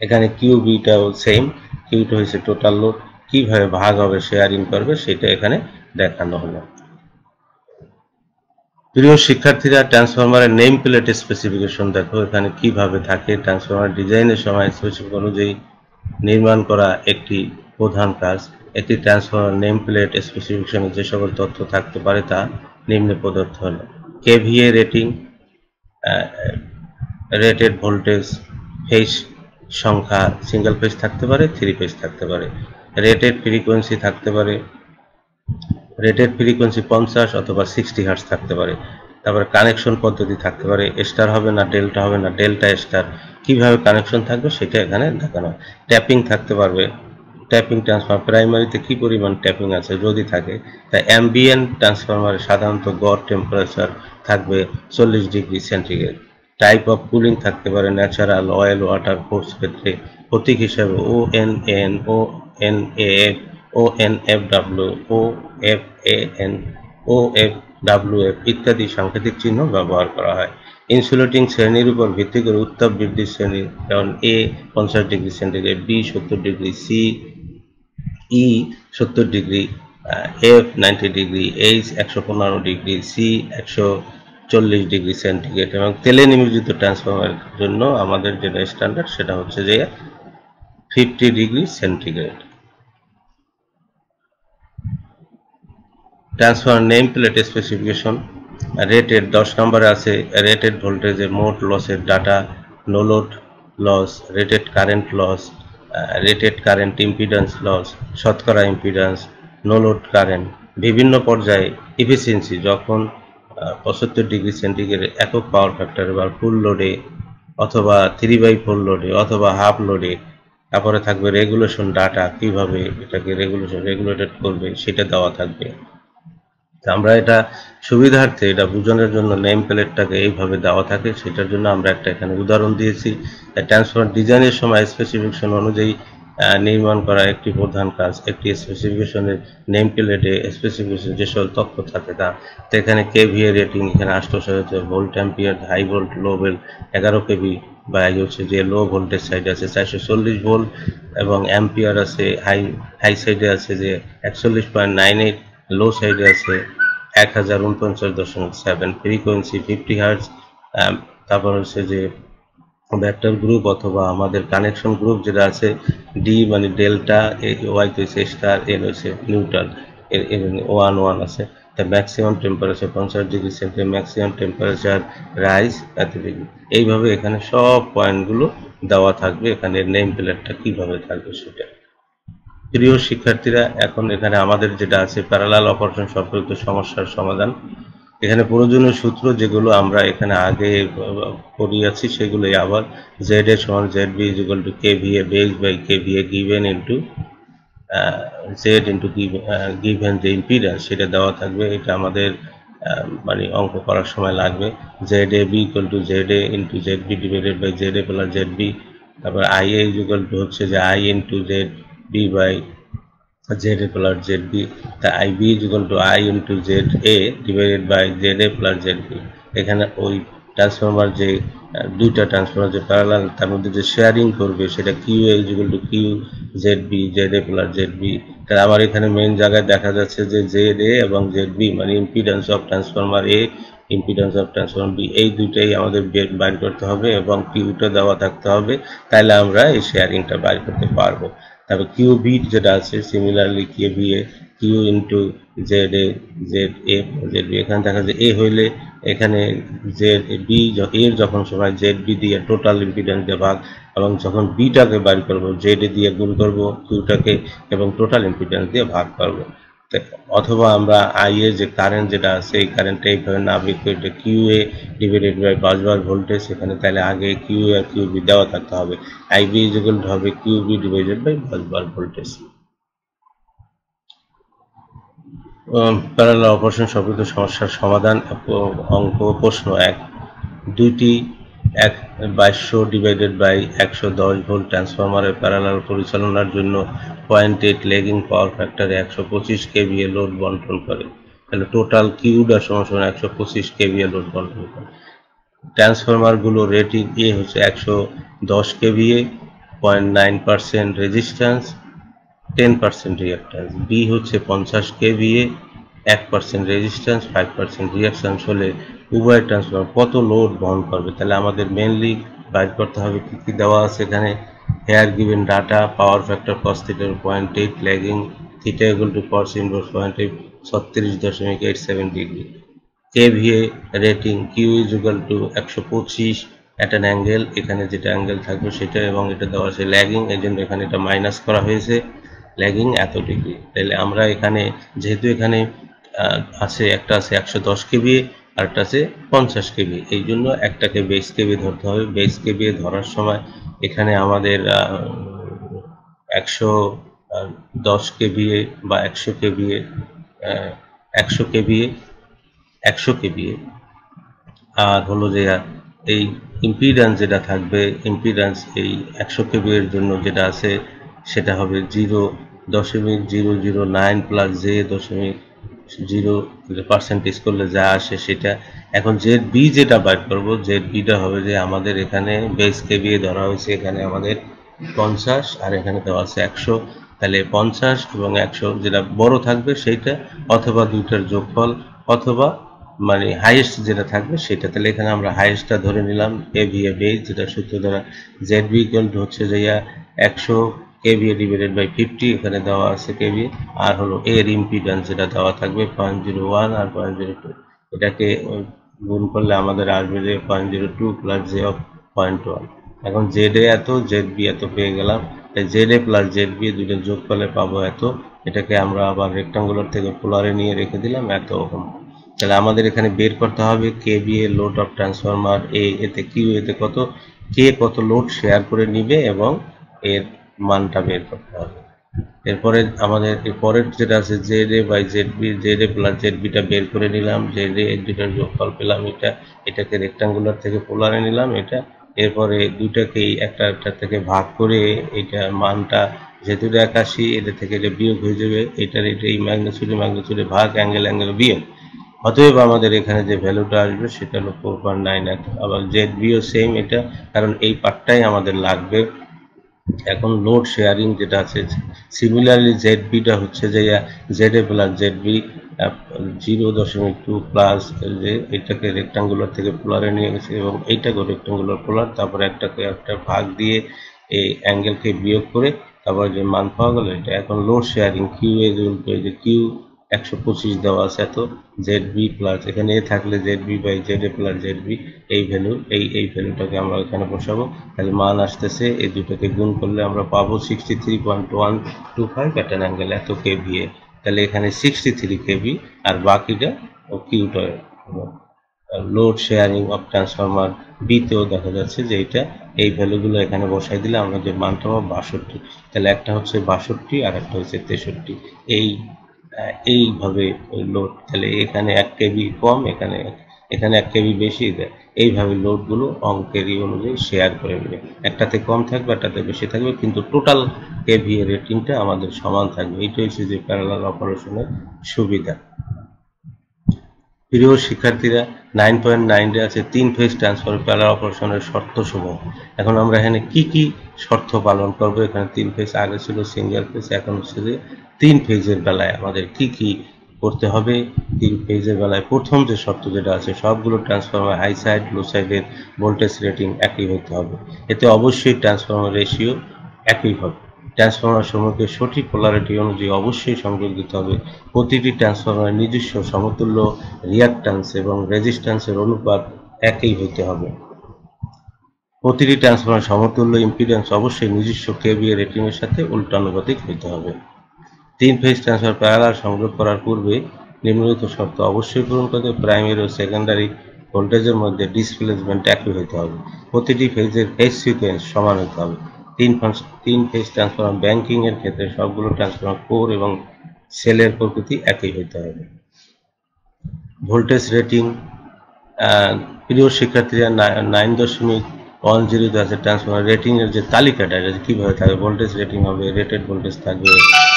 [SPEAKER 1] এখানে QB টাও সেম, Q2 হচ্ছে total load, কিভাবে ভাগ হবে শেয়ারিং করবে সেটা এখানে দেখানো হলো। প্রিয় শিক্ষার্থীরা, ট্রান্সফরমারের নেম প্লেট স্পেসিফিকেশন দেখো এখানে কিভাবে থাকে। ট্রান্সফরমার ডিজাইনের সময় স্পেসিফিক অনুযায়ী নির্মাণ করা একটি প্রধান কাজ। একটি ট্রান্সফরমার নেম প্লেট স্পেসিফিকেশনে যে সকল তথ্য থাকতে পারে তা নিম্নে প্রদত্ত হল: KVA rating, rated voltage, phase সংখ্যা সিঙ্গেল ফেজ থাকতে পারে, 3 ফেজ থাকতে পারে, রেটেড ফ্রিকোয়েন্সি থাকতে পারে, রেটেড ফ্রিকোয়েন্সি 50 অথবা 60 হার্টজ থাকতে পারে, তারপরে কানেকশন পদ্ধতি থাকতে পারে, স্টার হবে না ডেল্টা হবে না ডেল্টা স্টার, কিভাবে কানেকশন থাকবে সেটা এখানে দেখানো। ট্যাপিং থাকতে পারবে, ট্যাপিং ট্রান্সফরমার প্রাইমারিতে কি পরিমাণ ট্যাপিং আছে যদি থাকে, তাই অ্যাম্বিয়েন্ট ট্রান্সফরমারে সাধারণত গড় টেম্পারেচার থাকবে 40 degree centigrade. Type of cooling থাকতে পারে ন্যাচারাল, অয়েল, ওয়াটার, ফোর্স ক্ষেত্রে প্রতীক হিসাবে ONN, ONAF, ONFW, OFAN, OFWF ইত্যাদি সাংকেতিক চিহ্ন ব্যবহার করা হয়। ইনসুলেটিং শ্রেণীর উপর ভিত্তি করে উত্তাপ বৃদ্ধির শ্রেণী, যেমন A 50 degree centigrade, B 70 degree, C E 70 degree, F 90 degree, H 115 degree, C 140 degree centigrade, এবং তেলে নিমজ্জিত ট্রান্সফরমারের জন্য আমাদের যেটা স্ট্যান্ডার্ড সেটা হচ্ছে যে 50 degree centigrade. Transformer name plate specification, rated 10 নম্বরে আছে রেটেড ভোল্টেজের মোট লসের data, no load loss, rated current loss, rated current impedance loss, শতকরা ইম্পিডেন্স, নো লোড কারেন্ট, বিভিন্ন পর্যায়ে ইফিসিয়েন্সি যখন 75 ডিগ্রি সেন্টিগ্রেড একক পাওয়ার ফ্যাক্টরে বা ফুল লোডে অথবা 3/4 লোডে অথবা হাফ লোডে, তারপরে থাকবে রেগুলেশন ডাটা, কিভাবে এটাকে রেগুলেটেড করবে সেটা দেওয়া থাকবে। আমরা এটা সুবিধার্থে এটা বোঝানোর জন্য নেম প্লেটটাকে এইভাবে দেওয়া থাকে, সেটার জন্য আমরা একটা এখানে উদাহরণ দিয়েছি। ট্রান্সফরমার ডিজাইনের সময় স্পেসিফিকেশন অনুযায়ী নির্মাণ করা একটি প্রধান কাজ। একটি স্পেসিফিকেশনের নেম প্লেটে স্পেসিফিকেশন যে সকল তথ্য থাকে তা এখানে KVA রেটিং, এখানে 800 volt ampere, high volt, low volt 11 kV, বা হচ্ছে যে লো ভোল্টেজ সাইডে আছে 440 ভোল্ট, এবং অ্যাম্পিয়ার আছে হাই সাইডে আছে যে 41.98, লো সাইডে আছে 1049.7, ফ্রিকোয়েন্সি 50 হার্টজ, তারপর হচ্ছে যে ভেক্টর গ্রুপ অথবা আমাদের কানেকশন গ্রুপ যেটা আছে ডি মানে ডেল্টা, ওয়াই তো হচ্ছে স্টার, এন হচ্ছে নিউট্রাল, এর 1 আছে। তা maximum temperature 50 degree centigrade, maximum temperature rise এত ডিগ্রি, এইভাবে এখানে সব পয়েন্টগুলো দেওয়া থাকবে। এখানে নেম প্লেটটা কিভাবে থাকবে সেটা। প্রিয় শিক্ষার্থীরা, এখন এখানে আমাদের যেটা আছে প্যারালাল অপারেশন সম্পর্কিত সমস্যার সমাধান। এখানে প্রয়োজনীয় সূত্র যেগুলো আমরা এখানে আগে পড়িয়েছি সেগুলোই আবার ZA সমান ZB equal to KVA base by KVA given into Z into given যে ইম্পিডেন্স সেটা দেওয়া থাকবে। এটা আমাদের মানে অঙ্ক করার সময় লাগবে। ZAB equal to ZA into ZB divided by ZA plus ZB, তারপর IA ইকুয়াল টু হচ্ছে যে I into ZB by ZA plus ZB, তা IB equal to I into ZA divided by ZA plus ZB। এখানে ওই transformer যে দুইটা transformer যে parallel তার মধ্যে যে শেয়ারিং করবে সেটা QA equal to Q ZB ZA plus ZB। তাহলে আবার এখানে মেইন জায়গায় দেখা যাচ্ছে যে ZA এবং ZB মানে impedance of transformer A, impedance of transformer B, এই দুইটাই আমাদের বাইর করতে হবে এবং কিউটা দেওয়া থাকতে হবে, তাহলে আমরা এই শেয়ারিংটা বাইর করতে পারবো। তারপর QB যেটা আছে similarly Q into Z A Z A Z B. এখানে দেখা যায় এ হইলে এখানে জেড বি এর যখন সময় জেড বি দিয়ে টোটাল ইম্পিডেন্স দিয়ে ভাগ, এবং যখন বিটাকে বাইর করবো জেড এ দিয়ে গুণ করবো কিউটাকে এবং টোটাল ইম্পিডেন্স দিয়ে ভাগ করবো। অথবা আমরা আই এর যে কারেন্ট যেটা আছে এই কারেন্টটা এইভাবে না বের করে Q A divided by busbar voltage, এখানে তাহলে আগে কিউ আর কিউ বি দেওয়া থাকতে হবে। I B is equal to হবে Q B divided by busbar voltage. Parallel operation সম্পর্কিত সমস্যার সমাধান। অঙ্ক প্রশ্ন 1, দুইটি 2200 ডিভাইডেড বাই 110 ভোল্ট ট্রান্সফরমারের প্যারালাল পরিচালনার জন্য 0.8 ল্যাগিং পাওয়ার ফ্যাক্টরে 125 কেভিএ লোড বন্টন করে। তাহলে টোটাল কিউটা সমান 125 কেভিএ লোড বন্টন করে। ট্রান্সফরমারগুলো রেটিং এ হচ্ছে 110 কেভিএ, 0.9% রেজিস্ট্যান্স, 10% রিঅ্যাক্ট্যান্স। বি হচ্ছে 50 কেভিএ, 1% রেজিস্ট্যান্স, 5% রিঅ্যাকশন হলে উভয় ট্রান্সফরমার কত লোড বহন করবে। তাহলে আমাদের মেনলি বাইর করতে হবে কি কি দেওয়া আছে এখানে। Here given data, power factor cos θ 0.8, lagging θ equal to cos inverse 0.8 36.87 degree. KVA rating Q is equal to 125 at an angle, এখানে যেটা অ্যাঙ্গেল থাকবে সেটা, এবং এটা দেওয়া আছে ল্যাগিং, এই জন্য এখানে এটা মাইনাস করা হয়েছে, ল্যাগিং এত ডিগ্রি। তাহলে আমরা এখানে যেহেতু এখানে আছে একটা আছে 110 কেভিএ আর একটা আছে 50 কেভিএ, এই জন্য একটাকে বেস কেভিএ ধরতে হবে। বেস কেভিএ ধরার সময় এখানে আমাদের 110 কেভিএ বা 100 কেভিএ 100 কেভিএ 100 কেভিএ আর হলো যে এই ইম্পিডেন্স যেটা থাকবে, ইম্পিডেন্স এই 100 কেভিএ এর জন্য যেটা আছে সেটা হবে 0.009 প্লাস জে 0.0 পার্সেন্টেজ করলে যা আসে সেটা। এখন জেড বি যেটা বাইর করবো, জেড বিটা হবে যে আমাদের এখানে বেস কেভিএ ধরা হয়েছে, এখানে আমাদের 50 আর এখানে দেওয়া আছে 100। তাহলে 50 এবং 100 যেটা বড় থাকবে সেইটা, অথবা দুইটার যোগফল, অথবা মানে হাইয়েস্ট যেটা থাকবে সেটা। তাহলে এখানে আমরা হাইয়েস্টটা ধরে নিলাম কেভিএ বেস, যেটা সূত্র দ্বারা জেড বি ইকুয়াল টু হচ্ছে যে 100 কেভিএ ডিভাইডেড বাই 50, এখানে দেওয়া আছে কেভিএ, আর হলো এর ইম্পিডেন্স যেটা দেওয়া থাকবে 0.01 আর 0.02, এটাকে গুণ করলে আমাদের আসবে যে 0.02 প্লাস জে অফ 0.1। এখন জেড এ এত, জেড বি এত পেয়ে গেলাম, তাই Z A plus Z B দুটো যোগ করলে পাবো এত। এটাকে আমরা আবার রেক্টাঙ্গুলার থেকে পোলারে নিয়ে রেখে দিলাম এত ওহম। তাহলে আমাদের এখানে বের করতে হবে কেভিএ লোড অফ ট্রান্সফরমার এ, এতে কিউ এতে কত, কে কত লোড শেয়ার করে নিবে এবং এর মানটা বের করতে হবে। এরপরে আমাদের পরের যেটা আছে Z A by Z B, Z A plus Z বিটা বের করে নিলাম, জেড এ দুটার যোগফল পেলাম এটা, এটাকে রেক্টাঙ্গুলার থেকে পোলারে নিলাম এটা। এরপরে দুটাকেই একটা থেকে ভাগ করে এটা মানটা যেহেতু 81, এটা থেকে এটা বিয়োগ হয়ে যাবে, এটার এটা এই ম্যাগনিটিউডে ভাগ, অ্যাঙ্গেল বিয়োগ, অতএব আমাদের এখানে যে ভ্যালুটা আসবে সেটা হলো 4.9। আবার জেড বিও সেম এটা, কারণ এই পার্টটাই আমাদের লাগবে। এখন লোড শেয়ারিং যেটা আছে, সিমিলারলি জেড বিটা হচ্ছে যে Z A plus Z B 0.2 plus যে এটাকে রেক্টাঙ্গুলার থেকে পোলারে নিয়ে গেছে এবং এইটাকে রেক্টাঙ্গুলার পোলার, তারপরে একটাকে একটা ভাগ দিয়ে এই অ্যাঙ্গেলকে বিয়োগ করে তারপর যে মান পাওয়া গেল এটা। এখন লোড শেয়ারিং কিউ এ যে কিউ 125 দেওয়া আছে এত, জেড বি প্লাস এখানে এ থাকলে Z B by Z A plus Z B, এই ভ্যালু এই ভ্যালুটাকে আমরা এখানে বসাবো। তাহলে মান আসতেছে, এই দুটোকে গুণ করলে আমরা পাবো 63.125 অ্যাট অ্যান অ্যাঙ্গেল এত কেভিএ। তাহলে এখানে 63 কেভি আর বাকিটা কিউটা। লোড শেয়ারিং অফ ট্রান্সফরমার বিতেও দেখা যাচ্ছে যে এটা এই ভ্যালুগুলো এখানে বসাই দিলে আমরা যে মানটা পাবো 62। তাহলে একটা হচ্ছে 62 আর একটা হচ্ছে 63। এইভাবে লোড, তাহলে এখানে 1 কেভি কম, এখানে 1 কেভি বেশি দেয়, এইভাবে লোডগুলো অঙ্কের অনুযায়ী শেয়ার করে নেবে, একটাতে কম থাকবে একটাতে বেশি থাকবে, কিন্তু টোটাল কেভি রেটিংটা আমাদের সমান থাকবে। এইটাই হচ্ছে যে প্যারালাল অপারেশনের সুবিধা। প্রিয় শিক্ষার্থীরা, 9.9 আছে 3 ফেজ ট্রান্সফরমার প্যারালাল অপারেশনের শর্তসমূহ। এখন আমরা এখানে কি কি শর্ত পালন করব। এখানে 3 ফেজ, আগে ছিল সিঙ্গেল ফেজ, এখন হচ্ছে যে 3 ফেজের বেলায় আমাদের কি কি করতে হবে। 3 ফেজের বেলায় প্রথম যে শর্ত যেটা আছে, সবগুলো ট্রান্সফরমার হাই সাইড লো সাইডের ভোল্টেজ রেটিং একই হতে হবে, এতে অবশ্যই ট্রান্সফরমার রেশিও একই হবে। ট্রান্সফরমার সমূহকে সঠিক পোলারিটি অনুযায়ী অবশ্যই সংযোগ দিতে হবে। প্রতিটি ট্রান্সফরমারের নিজস্ব সমতুল্য রিয়াক্ট্যান্স এবং রেজিস্ট্যান্সের অনুপাত একই হতে হবে। প্রতিটি ট্রান্সফরমার সমতুল্য ইম্পিডেন্স অবশ্যই নিজস্ব কেভিএ রেটিংয়ের সাথে উল্টানুপাতিক হতে হবে। 3 ফেজ ট্রান্সফরমার প্যারালাল সংযোগ করার পূর্বে নিম্নলিখিত শর্ত অবশ্যই পূরণ করতে হবে। প্রাইমারি ও সেকেন্ডারি ভোল্টেজের মধ্যে ডিসপ্লেসমেন্ট একই হতে হবে। প্রতিটি ফেজের ফেজ সিকোয়েন্স সমান হতে হবে। 3 ফেজ ট্রান্সফরমার ব্যাংকিং এর ক্ষেত্রে সবগুলো ট্রান্সফরমার কোর এবং সেলের প্রকৃতি একই হতে হবে। ভোল্টেজ রেটিং, প্রিয় শিক্ষার্থীরা 9.10 আছে ট্রান্সফরমার রেটিং এর যে তালিকাটা এটা কিভাবে থাকবে, ভোল্টেজ রেটিং হবে, রেটেড ভোল্টেজ থাকবে,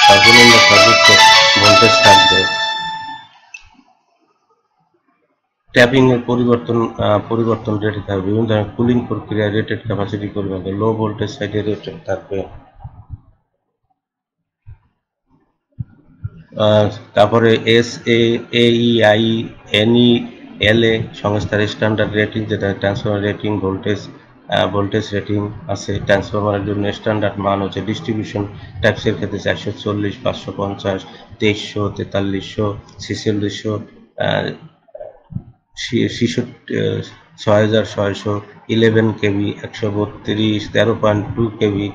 [SPEAKER 1] সর্বনিম্ন সর্বোচ্চ ভোল্টেজ থাকবে, ট্যাপিং এর পরিবর্তন রেটে থাকবে, বিভিন্ন ধরনের কুলিং প্রক্রিয়া রেটেড ক্যাপাসিটি করবে, লো ভোল্টেজ সাইডে রেটেড থাকবে। তারপরে SAEI NE LA সংস্থার স্ট্যান্ডার্ড রেটিং যেটা ট্রান্সফরমার রেটিং ভোল্টেজ রেটিং আছে। ট্রান্সফরমারের জন্য স্ট্যান্ডার্ড মান হচ্ছে ডিস্ট্রিবিউশন টাইপসের ক্ষেত্রে 440, 550, 2300, 4300, 4600, 6600, 11 কেবি, 132, 13.2 কেবি,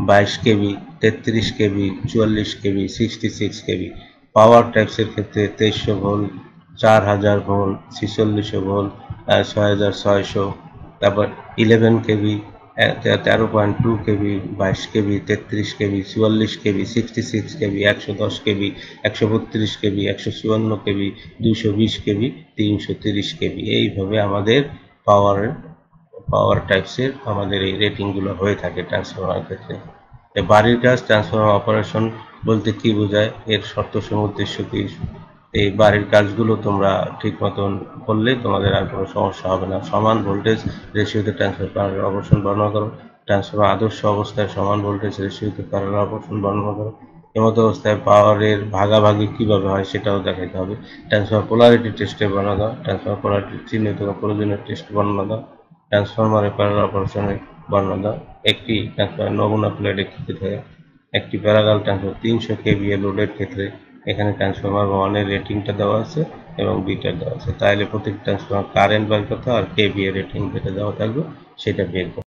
[SPEAKER 1] 22 কেবি, 33 কেবি, 44 কেবি, 66 কেবি। পাওয়ার টাইপসের ক্ষেত্রে 2300 ভোল্ট, 4000 ভোল্ট, 4600 ভোল্ট, 6600, তারপর 11 কেবি, 13.2 কেবি, 22 কেবি, 33 কেবি, 44 কেবি, 66 কেবি, 110 কেবি, 132 কেবি, 154 কেবি, 220 কেবি, 330 কেবি। এইভাবে আমাদের পাওয়ার টাইপসের আমাদের এই রেটিংগুলো হয়ে থাকে ট্রান্সফরমার ক্ষেত্রে। বাড়ির কাজ ট্রান্সফরমার অপারেশন বলতে কি বোঝায়, এর শর্তসমূহ উদ্দেশ্য কি, এই বাড়ির কাজগুলো তোমরা ঠিক মতন করলে তোমাদের আর কোনো সমস্যা হবে না। সমান ভোল্টেজ রেশিওতে ট্রান্সফরমার অপারেশন বর্ণনা করো। ট্রান্সফরমার আদর্শ অবস্থায় সমান ভোল্টেজ রেশিওতে প্যারালাল অপারেশন বর্ণনা করো। এমত অবস্থায় পাওয়ারের ভাগাভাগি কিভাবে হয় সেটাও দেখাতে হবে। ট্রান্সফরমার পোলারিটি টেস্টের বর্ণনা দাও। ট্রান্সফরমার পোলারিটি চিহ্নিত প্রয়োজনীয় টেস্ট বর্ণনা দাও। ট্রান্সফরমারের প্যারালাল অপারেশনের বর্ণনা দাও। একটি ট্রান্সফরমার নমুনা প্লেটে কি থাকে, একটি প্যারালাল ট্রান্সফরমার 300 কেভিএ লোডের ক্ষেত্রে এখানে ট্রান্সফরমার 1 এর রেটিংটা দেওয়া আছে এবং 2টা দেওয়া আছে। তাহলে প্রত্যেকটি ট্রান্সফরমার কারেন্ট বের করতে আর কেভিএ রেটিং যেটা দেওয়া থাকবে সেটা বের করতে